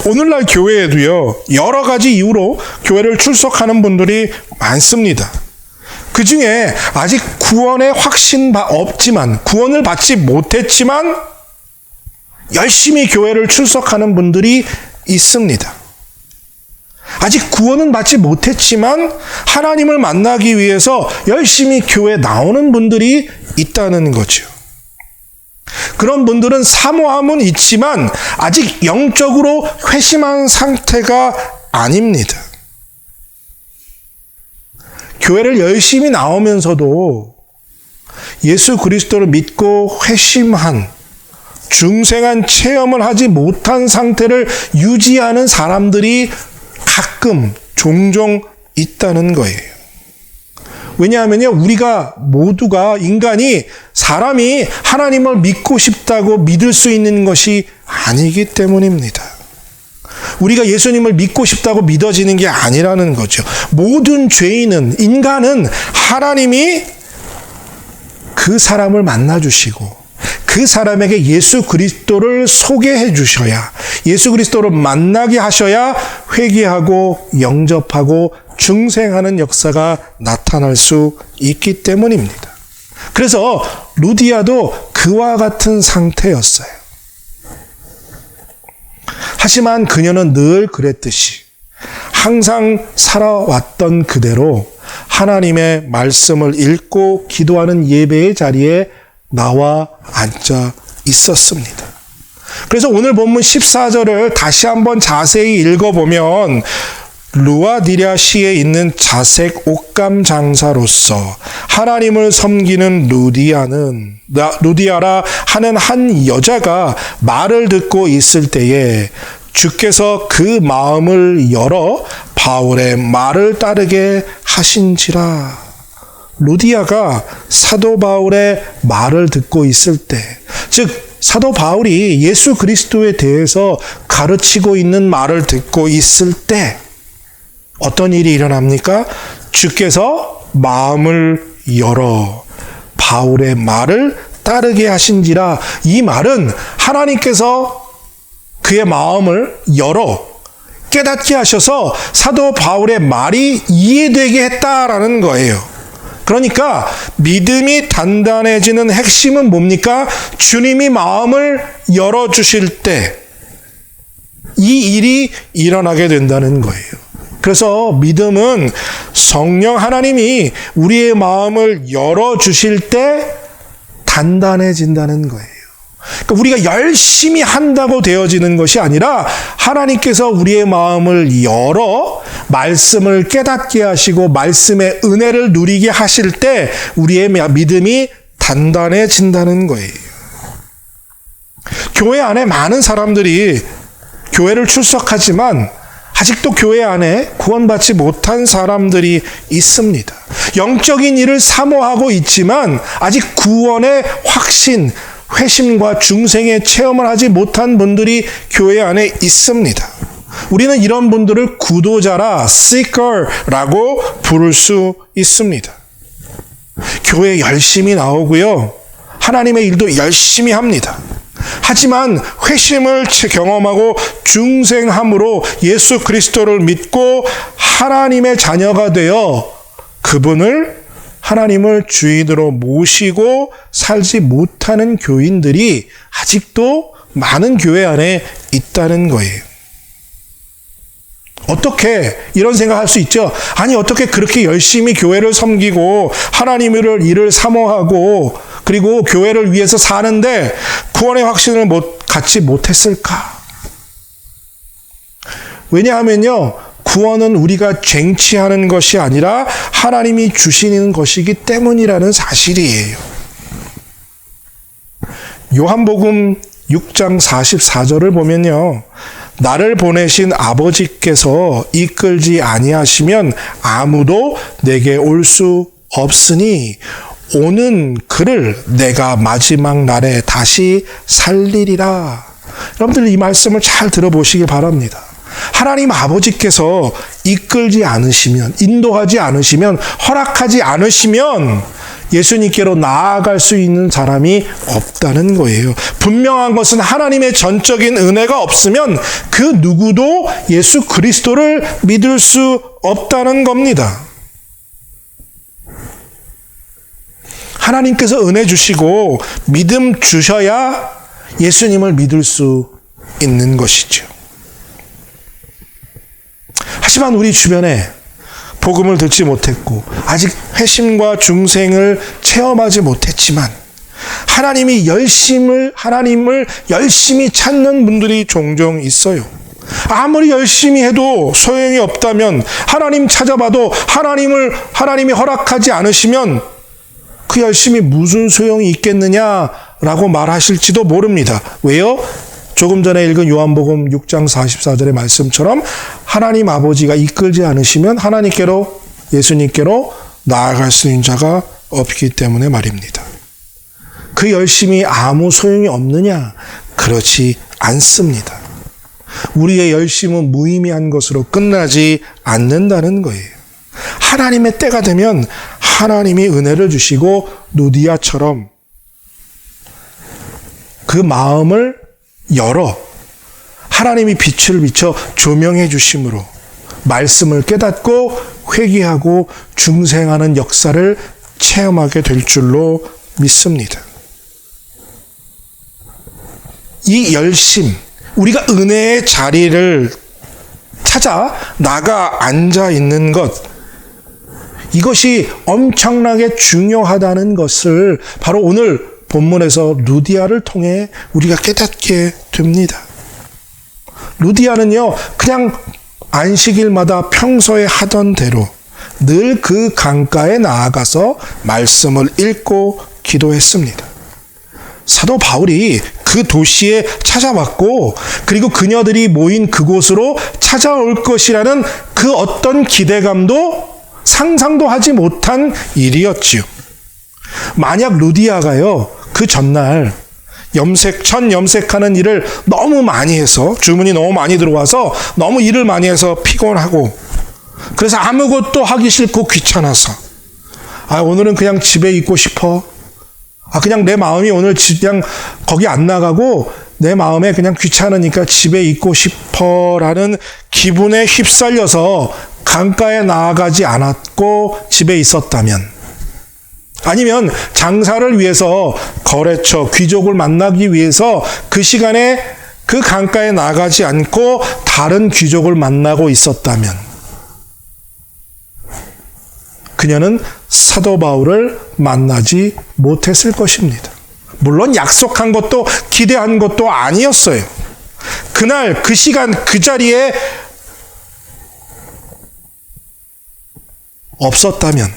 오늘날 교회에도요, 여러 가지 이유로 교회를 출석하는 분들이 많습니다. 그 중에 아직 구원의 확신 없지만, 구원을 받지 못했지만, 열심히 교회를 출석하는 분들이 있습니다. 아직 구원은 받지 못했지만 하나님을 만나기 위해서 열심히 교회에 나오는 분들이 있다는 거죠. 그런 분들은 사모함은 있지만 아직 영적으로 회심한 상태가 아닙니다. 교회를 열심히 나오면서도 예수 그리스도를 믿고 회심한 중생한 체험을 하지 못한 상태를 유지하는 사람들이 가끔 종종 있다는 거예요. 왜냐하면요, 우리가 모두가 사람이 하나님을 믿고 싶다고 믿을 수 있는 것이 아니기 때문입니다. 우리가 예수님을 믿고 싶다고 믿어지는 게 아니라는 거죠. 모든 인간은 하나님이 그 사람을 만나주시고 그 사람에게 예수 그리스도를 소개해 주셔야, 예수 그리스도를 만나게 하셔야 회개하고 영접하고 중생하는 역사가 나타날 수 있기 때문입니다. 그래서 루디아도 그와 같은 상태였어요. 하지만 그녀는 늘 그랬듯이 항상 살아왔던 그대로 하나님의 말씀을 읽고 기도하는 예배의 자리에 나와 앉아 있었습니다. 그래서 오늘 본문 14절을 다시 한번 자세히 읽어보면 루아디랴 시에 있는 자색 옷감 장사로서 하나님을 섬기는 루디아라 하는 한 여자가 말을 듣고 있을 때에 주께서 그 마음을 열어 바울의 말을 따르게 하신지라. 루디아가 사도 바울의 말을 듣고 있을 때, 즉 사도 바울이 예수 그리스도에 대해서 가르치고 있는 말을 듣고 있을 때 어떤 일이 일어납니까? 주께서 마음을 열어 바울의 말을 따르게 하신지라. 이 말은 하나님께서 그의 마음을 열어 깨닫게 하셔서 사도 바울의 말이 이해되게 했다라는 거예요. 그러니까 믿음이 단단해지는 핵심은 뭡니까? 주님이 마음을 열어주실 때 이 일이 일어나게 된다는 거예요. 그래서 믿음은 성령 하나님이 우리의 마음을 열어주실 때 단단해진다는 거예요. 그러니까 우리가 열심히 한다고 되어지는 것이 아니라 하나님께서 우리의 마음을 열어 말씀을 깨닫게 하시고 말씀의 은혜를 누리게 하실 때 우리의 믿음이 단단해진다는 거예요. 교회 안에 많은 사람들이 교회를 출석하지만 아직도 교회 안에 구원받지 못한 사람들이 있습니다. 영적인 일을 사모하고 있지만 아직 구원의 확신, 회심과 중생의 체험을 하지 못한 분들이 교회 안에 있습니다. 우리는 이런 분들을 구도자라, seeker라고 부를 수 있습니다. 교회에 열심히 나오고요. 하나님의 일도 열심히 합니다. 하지만 회심을 경험하고 중생함으로 예수 그리스도를 믿고 하나님의 자녀가 되어 그분을 하나님을 주인으로 모시고 살지 못하는 교인들이 아직도 많은 교회 안에 있다는 거예요. 어떻게 이런 생각할 수 있죠? 아니 어떻게 그렇게 열심히 교회를 섬기고 하나님의 일을 사모하고 그리고 교회를 위해서 사는데 구원의 확신을 갖지 못했을까? 왜냐하면요, 구원은 우리가 쟁취하는 것이 아니라 하나님이 주시는 것이기 때문이라는 사실이에요. 요한복음 6장 44절을 보면요, 나를 보내신 아버지께서 이끌지 아니하시면 아무도 내게 올 수 없으니 오는 그를 내가 마지막 날에 다시 살리리라. 여러분들 이 말씀을 잘 들어보시기 바랍니다. 하나님 아버지께서 이끌지 않으시면, 인도하지 않으시면, 허락하지 않으시면 예수님께로 나아갈 수 있는 사람이 없다는 거예요. 분명한 것은 하나님의 전적인 은혜가 없으면 그 누구도 예수 그리스도를 믿을 수 없다는 겁니다. 하나님께서 은혜 주시고 믿음 주셔야 예수님을 믿을 수 있는 것이죠. 하지만 우리 주변에 복음을 듣지 못했고 아직 회심과 중생을 체험하지 못했지만 하나님을 열심히 찾는 분들이 종종 있어요. 아무리 열심히 해도 소용이 없다면 하나님 찾아봐도 하나님이 허락하지 않으시면 그 열심히 무슨 소용이 있겠느냐라고 라고 말하실지도 모릅니다. 왜요? 조금 전에 읽은 요한복음 6장 44절의 말씀처럼 하나님 아버지가 이끌지 않으시면 하나님께로, 예수님께로 나아갈 수 있는 자가 없기 때문에 말입니다. 그 열심이 아무 소용이 없느냐? 그렇지 않습니다. 우리의 열심은 무의미한 것으로 끝나지 않는다는 거예요. 하나님의 때가 되면 하나님이 은혜를 주시고 누디아처럼 그 마음을 열어 하나님이 빛을 비춰 조명해 주심으로 말씀을 깨닫고 회개하고 중생하는 역사를 체험하게 될 줄로 믿습니다. 이 열심, 우리가 은혜의 자리를 찾아 나가 앉아 있는 것, 이것이 엄청나게 중요하다는 것을 바로 오늘 본문에서 루디아를 통해 우리가 깨닫게 됩니다. 루디아는요, 그냥 안식일마다 평소에 하던 대로 늘 그 강가에 나아가서 말씀을 읽고 기도했습니다. 사도 바울이 그 도시에 찾아왔고, 그리고 그녀들이 모인 그곳으로 찾아올 것이라는 그 어떤 기대감도 상상도 하지 못한 일이었지요. 만약 루디아가요, 그 전날 천 염색하는 일을 너무 많이 해서, 주문이 너무 많이 들어와서 너무 일을 많이 해서 피곤하고, 그래서 아무것도 하기 싫고 귀찮아서, 오늘은 그냥 집에 있고 싶어. 그냥 내 마음이 오늘 그냥 거기 안 나가고 내 마음에 그냥 귀찮으니까 집에 있고 싶어라는 기분에 휩쓸려서 강가에 나아가지 않았고 집에 있었다면, 아니면 장사를 위해서 거래처, 귀족을 만나기 위해서 그 시간에 그 강가에 나가지 않고 다른 귀족을 만나고 있었다면, 그녀는 사도 바울을 만나지 못했을 것입니다. 물론 약속한 것도 기대한 것도 아니었어요. 그날 그 시간 그 자리에 없었다면,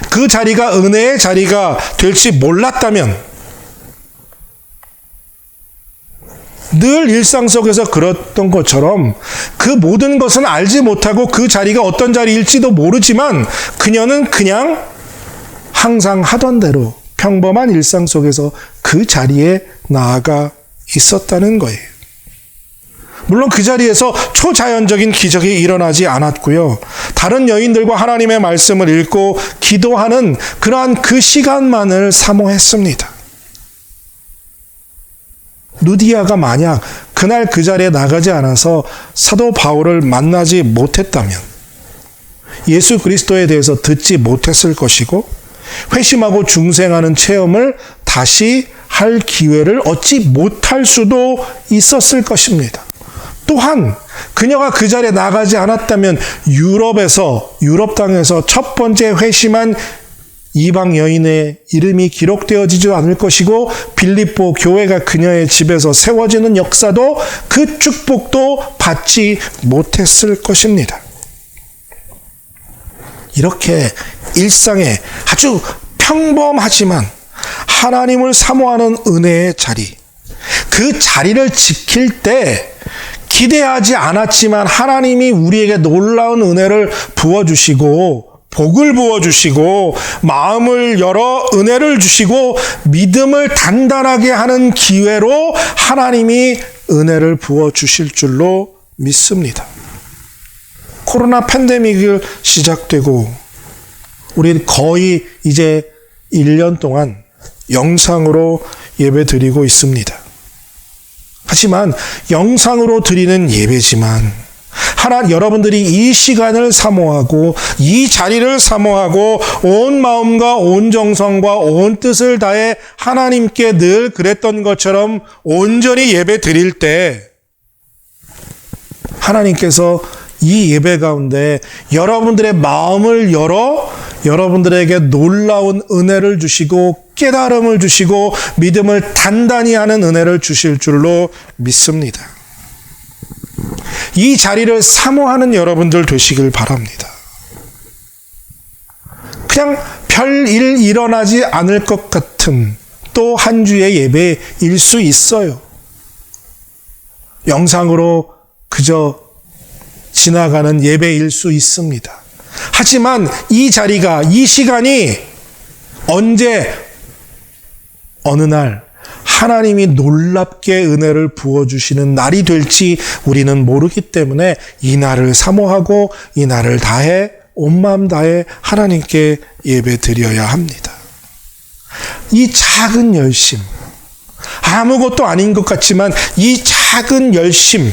그 자리가 은혜의 자리가 될지 몰랐다면, 늘 일상 속에서 그랬던 것처럼 그 모든 것은 알지 못하고 그 자리가 어떤 자리일지도 모르지만 그녀는 그냥 항상 하던 대로 평범한 일상 속에서 그 자리에 나아가 있었다는 거예요. 물론 그 자리에서 초자연적인 기적이 일어나지 않았고요. 다른 여인들과 하나님의 말씀을 읽고 기도하는 그러한 그 시간만을 사모했습니다. 루디아가 만약 그날 그 자리에 나가지 않아서 사도 바울을 만나지 못했다면 예수 그리스도에 대해서 듣지 못했을 것이고, 회심하고 중생하는 체험을 다시 할 기회를 얻지 못할 수도 있었을 것입니다. 또한 그녀가 그 자리에 나가지 않았다면 유럽 땅에서 첫 번째 회심한 이방 여인의 이름이 기록되어지지 않을 것이고, 빌립보 교회가 그녀의 집에서 세워지는 역사도, 그 축복도 받지 못했을 것입니다. 이렇게 일상에 아주 평범하지만 하나님을 사모하는 은혜의 자리, 그 자리를 지킬 때 기대하지 않았지만 하나님이 우리에게 놀라운 은혜를 부어주시고, 복을 부어주시고, 마음을 열어 은혜를 주시고, 믿음을 단단하게 하는 기회로 하나님이 은혜를 부어주실 줄로 믿습니다. 코로나 팬데믹이 시작되고 우리 거의 이제 1년 동안 영상으로 예배 드리고 있습니다. 하지만 영상으로 드리는 예배지만 여러분들이 이 시간을 사모하고 이 자리를 사모하고 온 마음과 온 정성과 온 뜻을 다해 하나님께 늘 그랬던 것처럼 온전히 예배 드릴 때 하나님께서 이 예배 가운데 여러분들의 마음을 열어 여러분들에게 놀라운 은혜를 주시고 깨달음을 주시고 믿음을 단단히 하는 은혜를 주실 줄로 믿습니다. 이 자리를 사모하는 여러분들 되시길 바랍니다. 그냥 별일 일어나지 않을 것 같은 또 한 주의 예배일 수 있어요. 영상으로 그저 지나가는 예배일 수 있습니다. 하지만 이 자리가, 이 시간이 언제, 어느 날 하나님이 놀랍게 은혜를 부어주시는 날이 될지 우리는 모르기 때문에 이 날을 사모하고 이 날을 다해 온 마음 다해 하나님께 예배 드려야 합니다. 이 작은 열심, 아무것도 아닌 것 같지만 이 작은 열심,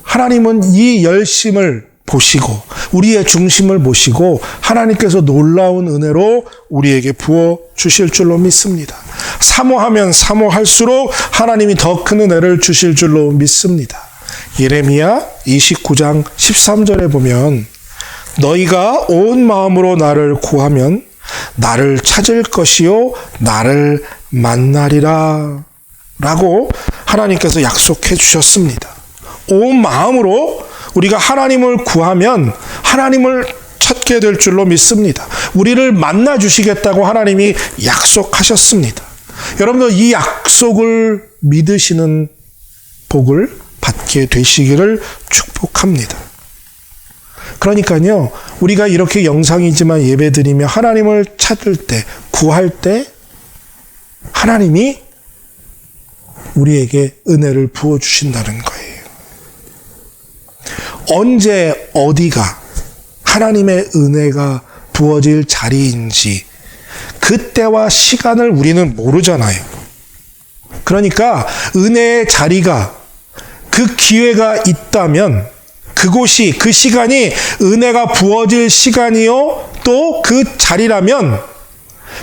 하나님은 이 열심을 보시고 우리의 중심을 보시고 하나님께서 놀라운 은혜로 우리에게 부어 주실 줄로 믿습니다. 사모하면 사모할수록 하나님이 더 큰 은혜를 주실 줄로 믿습니다. 예레미야 29장 13절에 보면 너희가 온 마음으로 나를 구하면 나를 찾을 것이요 나를 만나리라 라고 하나님께서 약속해 주셨습니다. 온 마음으로 우리가 하나님을 구하면 하나님을 찾게 될 줄로 믿습니다. 우리를 만나 주시겠다고 하나님이 약속하셨습니다. 여러분들 이 약속을 믿으시는 복을 받게 되시기를 축복합니다. 그러니까요, 우리가 이렇게 영상이지만 예배드리며 하나님을 찾을 때, 구할 때 하나님이 우리에게 은혜를 부어주신다는 거예요. 언제 어디가 하나님의 은혜가 부어질 자리인지 그때와 시간을 우리는 모르잖아요. 그러니까 은혜의 자리가, 그 기회가 있다면 그곳이, 그 시간이 은혜가 부어질 시간이요 또 그 자리라면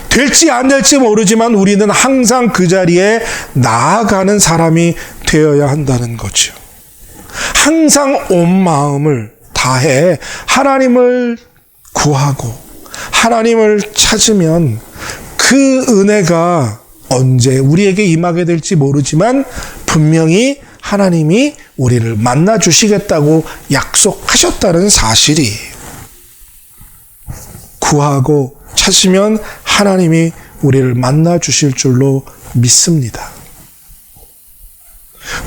될지 안 될지 모르지만 우리는 항상 그 자리에 나아가는 사람이 되어야 한다는 거죠. 항상 온 마음을 다해 하나님을 구하고 하나님을 찾으면 그 은혜가 언제 우리에게 임하게 될지 모르지만 분명히 하나님이 우리를 만나 주시겠다고 약속하셨다는 사실이에요. 구하고 찾으면 하나님이 우리를 만나 주실 줄로 믿습니다.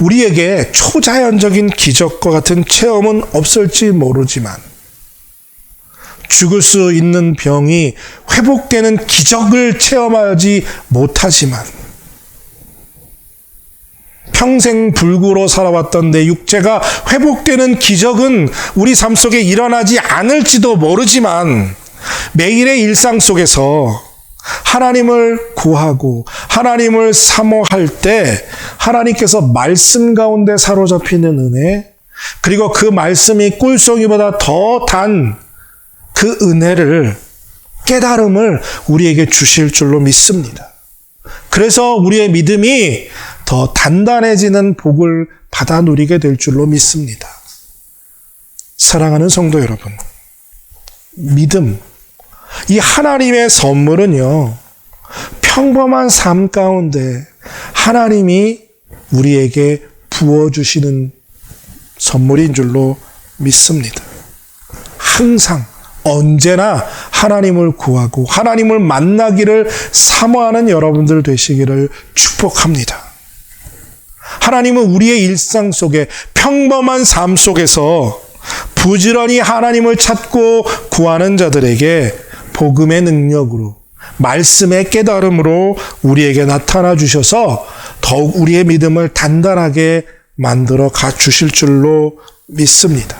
우리에게 초자연적인 기적과 같은 체험은 없을지 모르지만 죽을 수 있는 병이 회복되는 기적을 체험하지 못하지만 평생 불구로 살아왔던 내 육체가 회복되는 기적은 우리 삶 속에 일어나지 않을지도 모르지만 매일의 일상 속에서 하나님을 구하고 하나님을 사모할 때 하나님께서 말씀 가운데 사로잡히는 은혜, 그리고 그 말씀이 꿀송이보다 더 단 그 은혜를, 깨달음을 우리에게 주실 줄로 믿습니다. 그래서 우리의 믿음이 더 단단해지는 복을 받아 누리게 될 줄로 믿습니다. 사랑하는 성도 여러분, 믿음, 이 하나님의 선물은요, 평범한 삶 가운데 하나님이 우리에게 부어주시는 선물인 줄로 믿습니다. 항상 언제나 하나님을 구하고 하나님을 만나기를 사모하는 여러분들 되시기를 축복합니다. 하나님은 우리의 일상 속에, 평범한 삶 속에서 부지런히 하나님을 찾고 구하는 자들에게 복음의 능력으로, 말씀의 깨달음으로 우리에게 나타나 주셔서 더욱 우리의 믿음을 단단하게 만들어 가 주실 줄로 믿습니다.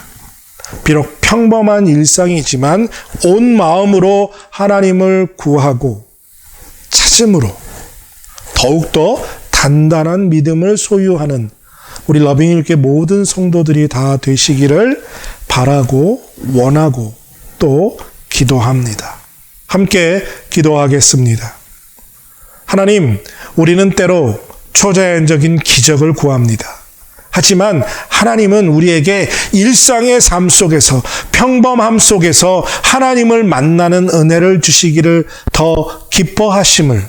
비록 평범한 일상이지만 온 마음으로 하나님을 구하고 찾음으로 더욱더 단단한 믿음을 소유하는 우리 러빙일교회 모든 성도들이 다 되시기를 바라고 원하고 또 기도합니다. 함께 기도하겠습니다. 하나님, 우리는 때로 초자연적인 기적을 구합니다. 하지만 하나님은 우리에게 일상의 삶 속에서, 평범함 속에서 하나님을 만나는 은혜를 주시기를 더 기뻐하심을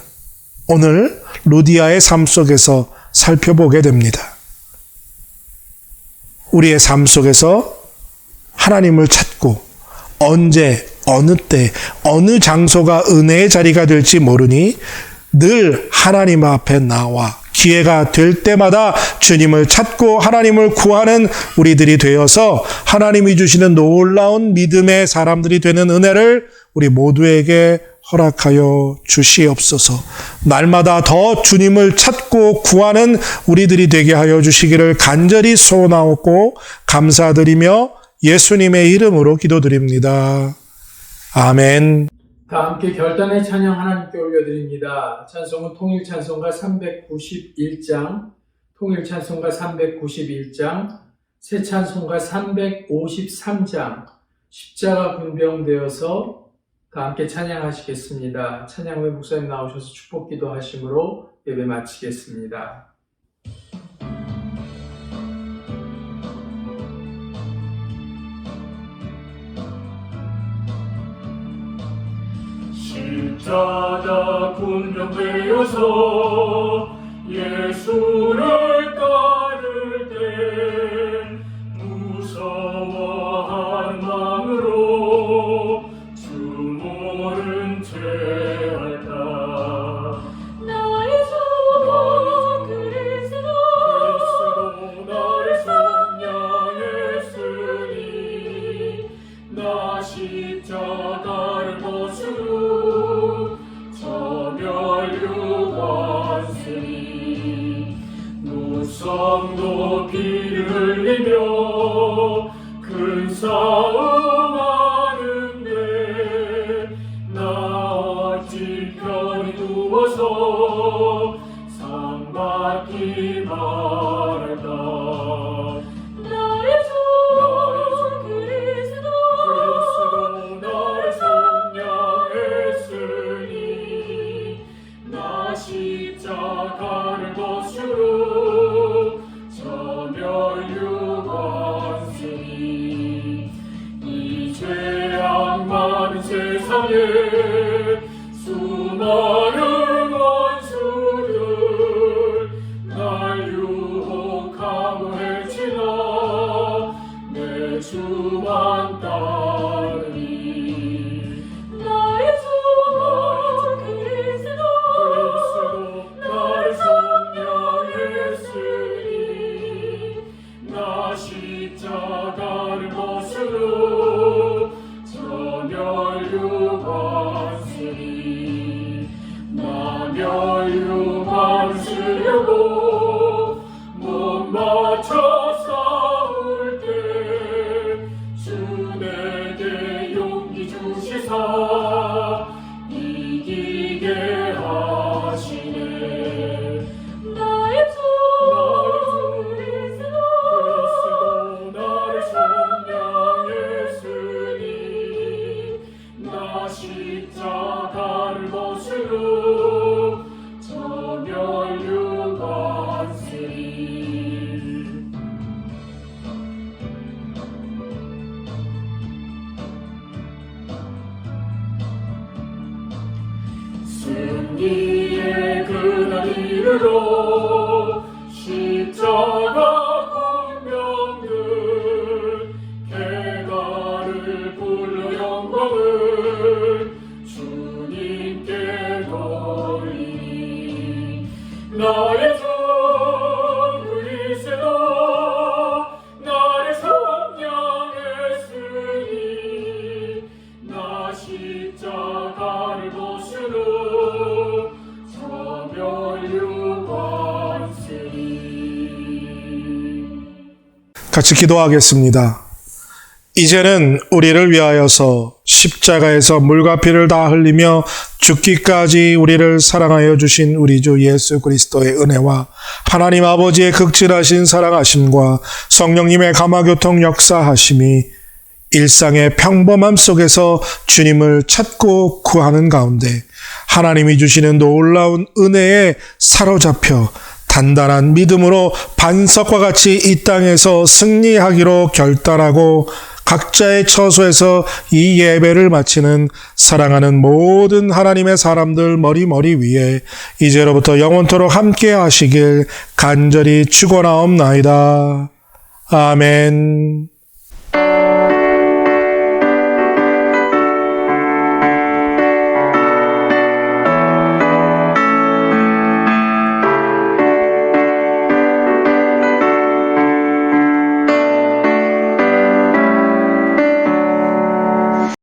오늘 루디아의 삶 속에서 살펴보게 됩니다. 우리의 삶 속에서 하나님을 찾고 언제, 어느 때, 어느 장소가 은혜의 자리가 될지 모르니 늘 하나님 앞에 나와 기회가 될 때마다 주님을 찾고 하나님을 구하는 우리들이 되어서 하나님이 주시는 놀라운 믿음의 사람들이 되는 은혜를 우리 모두에게 허락하여 주시옵소서. 날마다 더 주님을 찾고 구하는 우리들이 되게 하여 주시기를 간절히 소원하옵고 감사드리며 예수님의 이름으로 기도드립니다. 아멘. 다 함께 결단의 찬양 하나님께 올려드립니다. 찬송은 통일찬송가 391장, 통일찬송가 391장, 새찬송가 353장, 십자가 분병되어서 다 함께 찬양하시겠습니다. 찬양 후에 목사님 나오셔서 축복기도 하심으로 예배 마치겠습니다. 십자가 분병되어서 예수를 따를 때 무서워한 마음으로 주 모른 채 할까. 나의 주 그리스도 나를 속량했으니 나 십자가를 벗으로 저멸육왔으니 무성 높이 흘리며 큰 싸움하는데 나 어찌 편히 누워서 상 받기 바랄까. 나의 주 그리스도 나를 속량했으니 나 십자가를 벗으로 저멸육왔으니 이 죄악 많은 세상에 수많은 원수들 날 유혹하고 해치나 내 주만 따르니. 나의 주 그리스도 나를 속량했으니 나 십자가를 벗으로 저멸육왔으니 나 멸육받으려고 못 맞춰 싸울 때 주 내게 용기 주시사 이기게 하시네. 나의 주 그리스도 나를 속량했으니 나 십자가를 벗으로 저멸육왔으니. 승리의 그날 이르러 십자가 군병들 개가를 불러 영광을 주님께 돌리니. 나의 주 그리스도 나를 속량했으니 나 십자가를 벗으로 저멸육왔으니. 같이 기도하겠습니다. 이제는 우리를 위하여서 십자가에서 물과 피를 다 흘리며 죽기까지 우리를 사랑하여 주신 우리 주 예수 그리스도의 은혜와 하나님 아버지의 극진하신 사랑하심과 성령님의 감화교통 역사하심이 일상의 평범함 속에서 주님을 찾고 구하는 가운데 하나님이 주시는 놀라운 은혜에 사로잡혀 단단한 믿음으로 반석과 같이 이 땅에서 승리하기로 결단하고 각자의 처소에서 이 예배를 마치는 사랑하는 모든 하나님의 사람들 머리 위에 이제로부터 영원토록 함께 하시길 간절히 축원하옵나이다. 아멘.